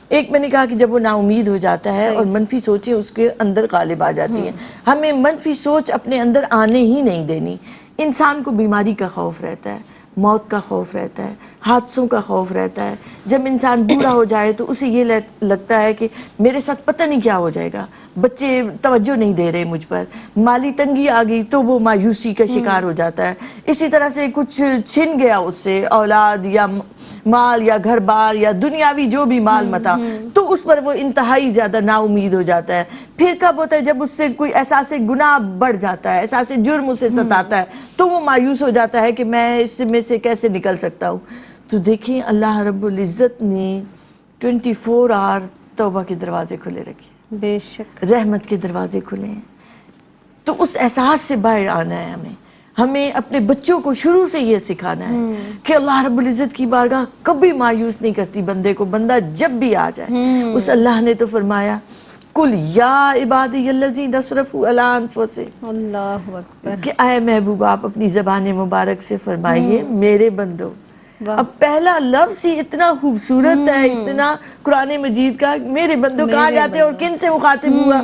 ایک میں نے کہا کہ جب وہ نا امید ہو جاتا ہے اور منفی سوچیں اس کے اندر غالب آ جاتی ہیں۔ ہمیں منفی سوچ اپنے اندر آنے ہی نہیں دینی۔ انسان کو بیماری کا خوف رہتا ہے، موت کا خوف رہتا ہے، حادثوں کا خوف رہتا ہے۔ جب انسان بوڑھا ہو جائے تو اسے یہ لگتا ہے کہ میرے ساتھ پتہ نہیں کیا ہو جائے گا، بچے توجہ نہیں دے رہے مجھ پر، مالی تنگی آ گئی تو وہ مایوسی کا شکار ہو جاتا ہے۔ اسی طرح سے کچھ چھن گیا اس سے، اولاد یا مال یا گھر بار یا دنیاوی جو بھی مال متا، تو اس پر وہ انتہائی زیادہ نا امید ہو جاتا ہے. پھر کب ہوتا ہے؟ جب اس سے کوئی احساس گناہ بڑھ جاتا ہے، احساس جرم اسے ستاتا ہے، تو وہ مایوس ہو جاتا ہے کہ میں اس میں سے کیسے نکل سکتا ہوں. تو دیکھیں اللہ رب العزت نے 24 آور توبہ کے دروازے کھلے رکھے، بے شک. رحمت کے دروازے کھلے ہیں. تو اس احساس سے باہر آنا ہے ہمیں اپنے بچوں کو شروع سے یہ سکھانا ہے کہ اللہ رب العزت کی بارگاہ کبھی مایوس نہیں کرتی بندے کو. بندہ جب بھی آ جائے، اس اللہ نے تو فرمایا کل یا عبادی الذین اسرفوا علی انفسہم، اللہ اکبر. کہ اے محبوب آپ اپنی زبان مبارک سے فرمائیے میرے بندو. اب پہلا لفظ ہی اتنا خوبصورت ہے، اتنا قرآن مجید کا. میرے بندو کہاں جاتے ہیں اور کن سے مخاطب ہوا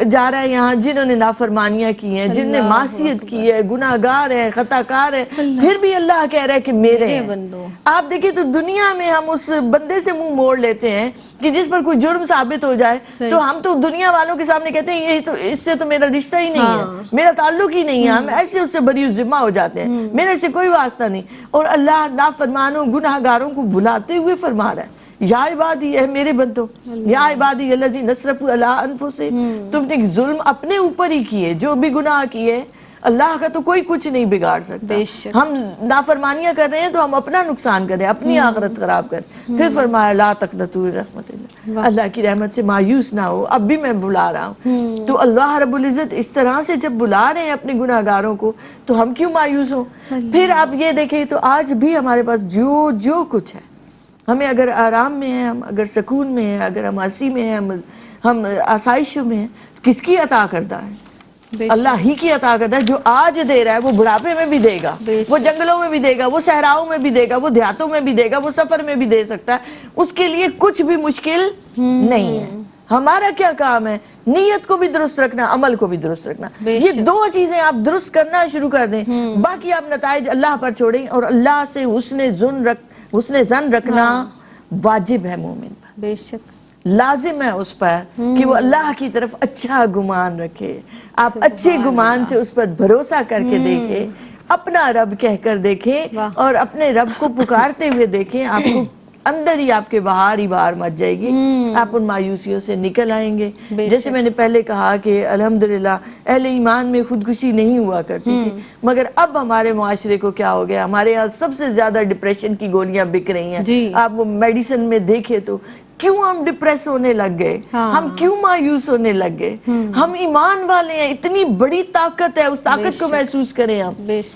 جا رہا ہے یہاں؟ جنہوں نے نافرمانیاں کی ہیں، جن نے معصیت کی ہے، گناہ گار ہیں، خطا کار ہیں، پھر بھی اللہ کہہ رہا ہے کہ میرے ہیں. بندو. آپ دیکھیں تو دنیا میں ہم اس بندے سے منہ موڑ لیتے ہیں کہ جس پر کوئی جرم ثابت ہو جائے تو ہم تو دنیا والوں کے سامنے کہتے ہیں یہی تو، اس سے تو میرا رشتہ ہی نہیں ہے، میرا تعلق ہی نہیں ہے. ہم ایسے اس سے بری ذمہ ہو جاتے ہیں، میرے سے کوئی واسطہ نہیں. اور اللہ نافرمانوں گناہ گاروں کو بلاتے ہوئے فرما رہا ہے یا عبادی، اے میرے بندو، یا عبادی الذین اسرفوا علی انفسہم، تم نے ظلم اپنے اوپر ہی کیے، جو بھی گناہ کیے اللہ کا تو کوئی کچھ نہیں بگاڑ سکتا. ہم نافرمانیاں کر رہے ہیں تو ہم اپنا نقصان کریں، اپنی آخرت خراب کریں. پھر فرمایا لا تقنطوا من رحمت اللہ، اللہ کی رحمت سے مایوس نہ ہو، اب بھی میں بلا رہا ہوں. تو اللہ رب العزت اس طرح سے جب بلا رہے ہیں اپنے گناہ گاروں کو تو ہم کیوں مایوس ہوں؟ پھر آپ یہ دیکھیں تو آج بھی ہمارے پاس جو کچھ ہے، ہمیں اگر آرام میں ہیں، ہم اگر سکون میں ہیں، اگر ہم ہنسی میں ہیں، ہم آسائشوں میں ہیں، کس کی عطا کردہ ہے؟ اللہ ہی کی عطا کرتا ہے. جو آج دے رہا ہے وہ بڑھاپے میں بھی دے گا، وہ جنگلوں میں بھی دے گا، وہ صحراؤں میں بھی دے گا، وہ دیہاتوں میں بھی دے گا، وہ سفر میں بھی دے سکتا ہے. اس کے لیے کچھ بھی مشکل نہیں ہے. ہمارا کیا کام ہے؟ نیت کو بھی درست رکھنا، عمل کو بھی درست رکھنا. یہ دو چیزیں آپ درست کرنا شروع کر دیں، باقی آپ نتائج اللہ پر چھوڑیں. اور اللہ سے حسن ظن رکھنا واجب ہے مومن پر، بے شک لازم ہے اس پر کہ وہ اللہ کی طرف اچھا گمان رکھے. آپ اچھے گمان سے اس پر بھروسہ کر کے دیکھیں، اپنا رب کہہ کر دیکھیں اور اپنے رب کو پکارتے ہوئے دیکھیں. آپ کو اندر ہی آپ کے بہار ہی بہار مچ جائے گی، آپ ان مایوسیوں سے نکل آئیں گے. جیسے میں نے پہلے کہا کہ الحمدللہ اہل ایمان میں خودکشی نہیں ہوا کرتی تھی، مگر اب ہمارے معاشرے کو کیا ہو گیا؟ ہمارے یہاں سب سے زیادہ ڈپریشن کی گولیاں بک رہی ہیں. آپ وہ میڈیسن میں دیکھیں تو کیوں ہم ڈپریس ہونے لگ گئے؟ ہم کیوں مایوس ہونے لگ گئے؟ ہم ایمان والے ہیں، اتنی بڑی طاقت ہے، اس طاقت کو محسوس کریں ہم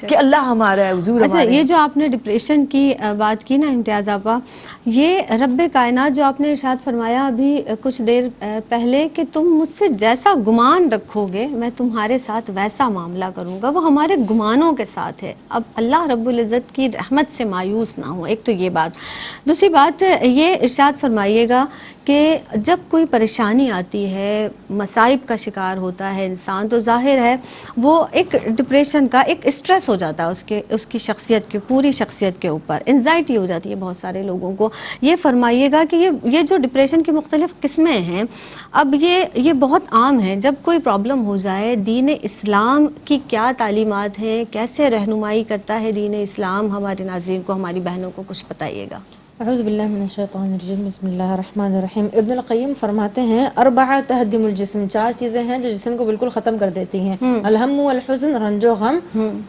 کہ اللہ ہمارا ہے، حضور اچھا ہمارے. یہ جو آپ نے ڈپریشن کی بات کی نا امتیاز آپا، یہ رب کائنات جو آپ نے ارشاد فرمایا ابھی کچھ دیر پہلے کہ تم مجھ سے جیسا گمان رکھو گے میں تمہارے ساتھ ویسا معاملہ کروں گا، وہ ہمارے گمانوں کے ساتھ ہے. اب اللہ رب العزت کی رحمت سے مایوس نہ ہو، ایک تو یہ بات. دوسری بات یہ ارشاد فرمائیے گا کہ جب کوئی پریشانی آتی ہے، مصائب کا شکار ہوتا ہے انسان، تو ظاہر ہے وہ ایک ڈپریشن کا ایک اسٹریس ہو جاتا ہے اس کی شخصیت کے، پوری شخصیت کے اوپر انزائٹی ہو جاتی ہے بہت سارے لوگوں کو. یہ فرمائیے گا کہ یہ جو ڈپریشن کی مختلف قسمیں ہیں، اب یہ بہت عام ہیں. جب کوئی پرابلم ہو جائے، دین اسلام کی کیا تعلیمات ہیں، کیسے رہنمائی کرتا ہے دین اسلام ہمارے ناظرین کو، ہماری بہنوں کو کچھ بتائیے گا. اعوذ باللہ من الشیطان الرجیم، بسم اللہ الرحمن الرحیم. ابن القیم فرماتے ہیں اربع تہدم الجسم، 4 چیزیں ہیں جو جسم کو بالکل ختم کر دیتی ہیں. الہم والحزن، رنج و غم،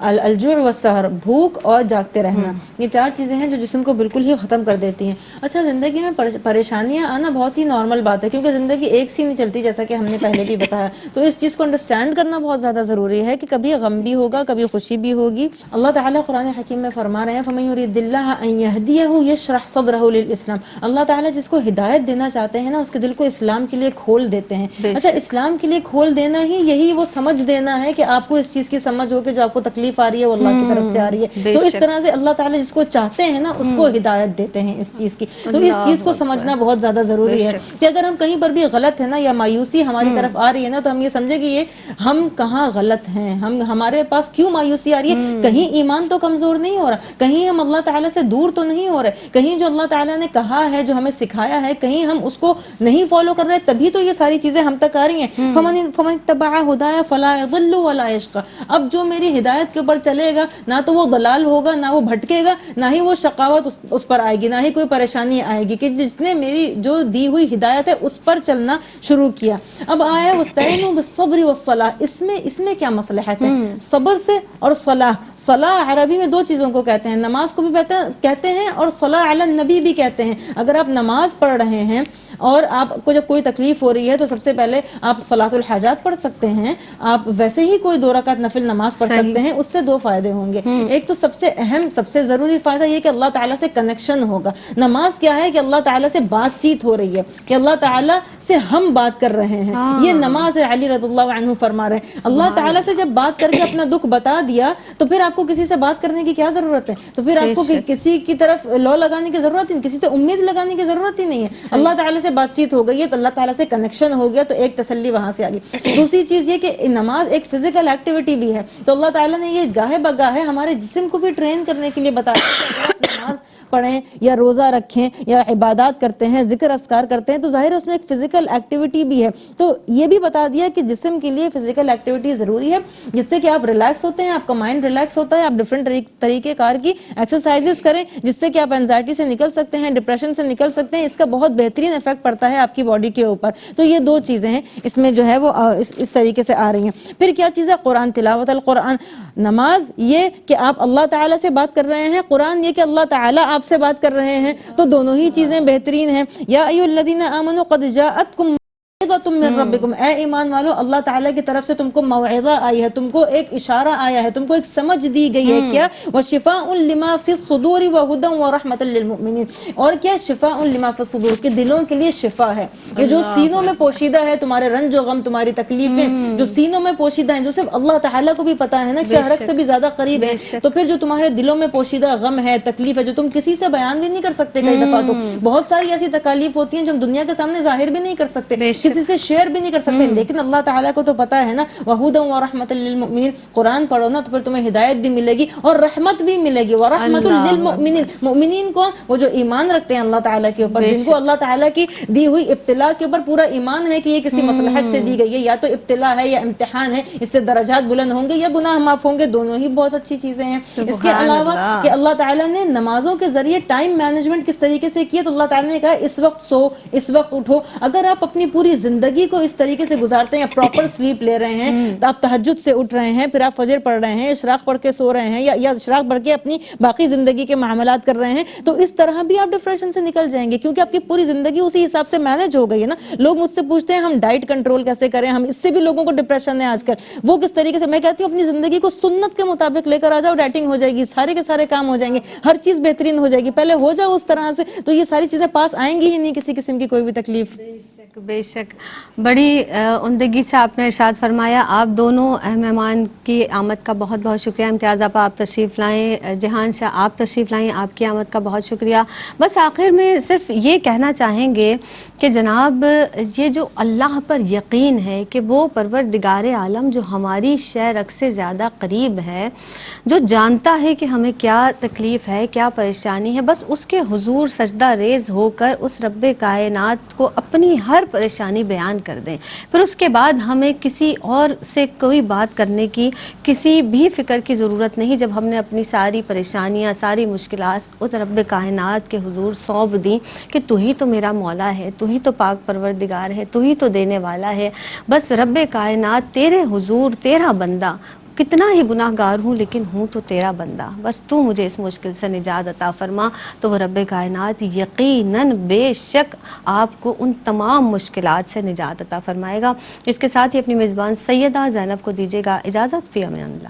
الجوع والسہر، بھوک اور جاگتے رہنا. یہ 4 چیزیں ہیں جو جسم کو بالکل ہی ختم کر دیتی ہیں. اچھا، زندگی میں پریشانیاں آنا بہت ہی نارمل بات ہے، کیونکہ زندگی ایک سی نہیں چلتی، جیسا کہ ہم نے پہلے بھی بتایا. تو اس چیز کو انڈرسٹینڈ کرنا بہت زیادہ ضروری ہے کہ کبھی غم بھی ہوگا، کبھی خوشی بھی ہوگی. اللہ تعالیٰ قرآن حکیم میں فرما رہے ہیں فَمَن يُرِدِ اللَّهَ أَن يَهْدِيَهُ يَشْرَحْ صَدْرَهُ لِلْإِسْلَامِ. اللہ تعالیٰ جس کو ہدایت دینا چاہتے ہیں نا، اس کے دل کو اسلام کے لیے کھول دیتے ہیں. اچھا، اسلام کے لیے کھول دینا ہی یہی وہ سمجھ دینا ہے کہ آپ کو اس چیز کی سمجھ ہو کہ جو آپ کو تکلیف آ رہی ہے وہ اللہ کی طرف سے آ رہی ہے. تو اس طرح سے اللہ تعالیٰ جس کو چاہتے ہیں نا اس کو ہدایت دیتے ہیں اس چیز کی. تو اس چیز کو سمجھنا بہت زیادہ ضروری ہے کہ اگر ہم کہیں پر بھی غلط ہے نا، یا مایوسی ہماری طرف آ رہی ہے نا، تو ہم یہ سمجھے کہ یہ ہم کہاں غلط ہیں، ہمارے پاس کیوں مایوسی آ رہی ہے. کہیں ایمان تو کمزور نہیں ہو رہا، کہیں ہم اللہ تعالیٰ سے دور تو نہیں ہو رہے، کہیں جو جو اللہ تعالیٰ نے کہا ہے، جو ہمیں سکھایا ہے، کہیں ہم اس کو نہیں فالو کر رہے تبھی تو یہ ساری چیزیں ہم تک آ رہی ہیں. فمن اتبع ہدایا فلا یضل ولا یشقى. اب جو میری ہدایت کے اوپر چلے گا نہ تو وہ ضلال ہوگا، نہ وہ بھٹکے گا، نہ ہی وہ شقاوت اس پر آئے گی، نہ ہی کوئی پریشانی آئے گی، کہ جس نے میری جو دی ہوئی ہدایت ہے اس پر چلنا شروع کیا. اب آیا واستعینوا بالصبر والصلاۃ. اس میں کیا مصلحت ہے؟ صبر سے اور صلاح. صلاح عربی میں دو چیزوں کو کہتے ہیں، نماز کو بھی کہتے ہیں اور صلاح علی النبی بھی کہتے ہیں. اگر آپ نماز پڑھ رہے ہیں اور آپ کو جب کوئی تکلیف ہو رہی ہے تو سب سے پہلے آپ صلاۃ الحاجات پڑھ سکتے ہیں. آپ ویسے ہی کوئی 2 رکعت نفل نماز پڑھ سکتے ہیں. اس سے 2 فائدے ہوں گے. ایک تو سب سے اہم، سب سے ضروری فائدہ یہ کہ اللہ تعالیٰ سے کنیکشن ہوگا. نماز کیا ہے؟ کہ اللہ تعالیٰ سے بات چیت ہو رہی ہے، کہ اللہ تعالیٰ سے ہم بات کر رہے ہیں. یہ نماز ہے. علی رضی اللہ عنہ فرما رہے ہیں اللہ تعالیٰ سے جب بات کر کے اپنا دکھ بتا دیا تو پھر آپ کو کسی سے بات کرنے کی کیا ضرورت ہے؟ تو پھر آپ کو کسی کی طرف لو لگانے کی ضرورت نہیں، کسی سے امید لگانے کی ضرورت ہی نہیں ہے. اللہ تعالیٰ سے بات چیت ہو گئی ہے تو اللہ تعالیٰ سے کنیکشن ہو گیا، تو ایک تسلی وہاں سے آ گئی. دوسری چیز یہ کہ نماز ایک فزیکل ایکٹیویٹی بھی ہے، تو اللہ تعالیٰ نے یہ گاہے بگاہے ہمارے جسم کو بھی ٹرین کرنے کے لیے بتایا. نماز پڑھیں یا روزہ رکھیں یا عبادات کرتے ہیں، ذکر اذکار کرتے ہیں، تو ظاہر ہے اس میں ایک فزیکل ایکٹیویٹی بھی ہے. تو یہ بھی بتا دیا کہ جسم کے لیے فزیکل ایکٹیویٹی ضروری ہے، جس سے کہ آپ ریلیکس ہوتے ہیں، آپ کا مائنڈ ریلیکس ہوتا ہے. آپ ڈفرینٹ طریقے کار کی ایکسرسائزز کریں جس سے کہ آپ انزائٹی سے نکل سکتے ہیں، ڈپریشن سے نکل سکتے ہیں. اس کا بہت بہترین افیکٹ پڑتا ہے آپ کی باڈی کے اوپر. تو یہ 2 چیزیں ہیں اس میں جو ہے وہ اس طریقے سے آ رہی ہیں. پھر کیا چیز ہے؟ قرآن تلاوت. القرآن. نماز یہ کہ آپ اللہ تعالیٰ سے بات کر رہے ہیں، قرآن یہ کہ اللہ تعالیٰ آپ سے بات کر رہے ہیں، تو دونوں ہی چیزیں بہترین ہیں. یا ایھا الذین آمنوا قد جاءتکم موعظۃ من ربکم. اے ایمان والو، اللہ تعالیٰ کی طرف سے تم کو موعظہ آئی ہے، تم کو ایک اشارہ آیا ہے، تم کو ایک سمجھ دی گئی ہے. کیا؟ وشفاء لما فی الصدور وہدی ورحمۃ للمؤمنین. اور کیا؟ شفاء لما فی الصدور، کہ دلوں کے لیے شفا ہے. یہ جو سینوں میں پوشیدہ ہے، تمہارے رنج و غم، تمہاری تکلیفیں جو سینوں میں پوشیدہ ہیں، جو صرف اللہ تعالیٰ کو بھی پتا ہے نا، شہرک سے بھی زیادہ قریب ہے. تو پھر جو تمہارے دلوں میں پوشیدہ غم ہے، تکلیف ہے، جو تم کسی سے بیان بھی نہیں کر سکتے. کئی دفعہ تو بہت ساری ایسی تکالیف ہوتی ہیں جو ہم دنیا کے سامنے ظاہر بھی نہیں کر سکتے، کسی سے شیئر بھی نہیں کر سکتے، لیکن اللہ تعالیٰ کو تو پتا ہے نا. وہدی ورحمۃ للمؤمنین. قرآن پڑھو نا تو پھر تمہیں ہدایت بھی ملے گی اور رحمت بھی ملے گی. ورحمۃ للمؤمنین. مؤمنین کو وہ جو ایمان رکھتے ہیں اللہ تعالیٰ کے اوپر، جن کو اللہ تعالیٰ کی دی ہوئی ابتلا کے اوپر پورا ایمان ہے کہ یہ کسی مصلحت سے دی گئی ہے، یا تو ابتلا ہے یا امتحان ہے، اس سے درجات بلند ہوں گے یا گناہ معاف ہوں گے. دونوں ہی بہت اچھی چیزیں ہیں. اس کے علاوہ کہ اللہ تعالیٰ نے نمازوں کے ذریعے ٹائم مینجمنٹ کس طریقے سے کیا، تو اللہ تعالیٰ نے کہا اس وقت سو، اس وقت اٹھو. اگر آپ اپنی پوری زندگی کو اس طریقے سے گزارتے ہیں، یا پراپر سلیپ لے رہے ہیں، تو آپ تہجد سے اٹھ رہے ہیں، پھر آپ فجر پڑھ رہے ہیں، اشراق پڑھ کے سو رہے ہیں، یا اشراق پڑھ کے اپنی باقی زندگی کے معاملات کر رہے ہیں، تو اس طرح بھی آپ ڈپریشن سے نکل جائیں گے، کیونکہ آپ کی پوری زندگی اسی حساب سے مینج ہو گئی ہے نا. لوگ مجھ سے پوچھتے ہیں ہم ڈائٹ کنٹرول کیسے کریں، ہم اس سے بھی لوگوں کو ڈپریشن ہے آج کل. وہ کس طریقے سے؟ میں کہتی ہوں اپنی زندگی کو سنت کے مطابق لے کر آ جاؤ، ڈائٹنگ ہو جائے گی، سارے کے سارے کام ہو جائیں گے، ہر چیز بہترین ہو جائے گی. پہلے ہو جاؤ اس طرح سے تو یہ ساری چیزیں پاس آئیں گی ہی نہیں، کسی قسم کی کوئی بھی تکلیف. بے شک بڑی عمدگی سے آپ نے ارشاد فرمایا. آپ دونوں مہمان کی آمد کا بہت بہت شکریہ. امتیاز آپا آپ تشریف لائیں، جہان شاہ آپ تشریف لائیں، آپ کی آمد کا بہت شکریہ. بس آخر میں صرف یہ کہنا چاہیں گے کہ جناب یہ جو اللہ پر یقین ہے کہ وہ پروردگار عالم جو ہماری شہرک سے زیادہ قریب ہے، جو جانتا ہے کہ ہمیں کیا تکلیف ہے، کیا پریشانی ہے، بس اس کے حضور سجدہ ریز ہو کر اس رب کائنات کو اپنی ہر پریشانی بیان کر دیں. پھر اس کے بعد ہمیں کسی اور سے کوئی بات کرنے کی، کسی بھی فکر کی ضرورت نہیں. جب ہم نے اپنی ساری پریشانیاں، ساری مشکلات اس رب کائنات کے حضور سونپ دیں کہ تو ہی تو میرا مولا ہے، تو ہی تو پاک پروردگار ہے، تو ہی تو دینے والا ہے، بس رب کائنات تیرے حضور تیرا بندہ، کتنا ہی گناہ گار ہوں لیکن ہوں تو تیرا بندہ، بس تو مجھے اس مشکل سے نجات عطا فرما. تو وہ رب کائنات یقیناً بے شک آپ کو ان تمام مشکلات سے نجات عطا فرمائے گا. اس کے ساتھ ہی اپنی میزبان سیدہ زینب کو دیجیے گا اجازت. فی امان اللہ.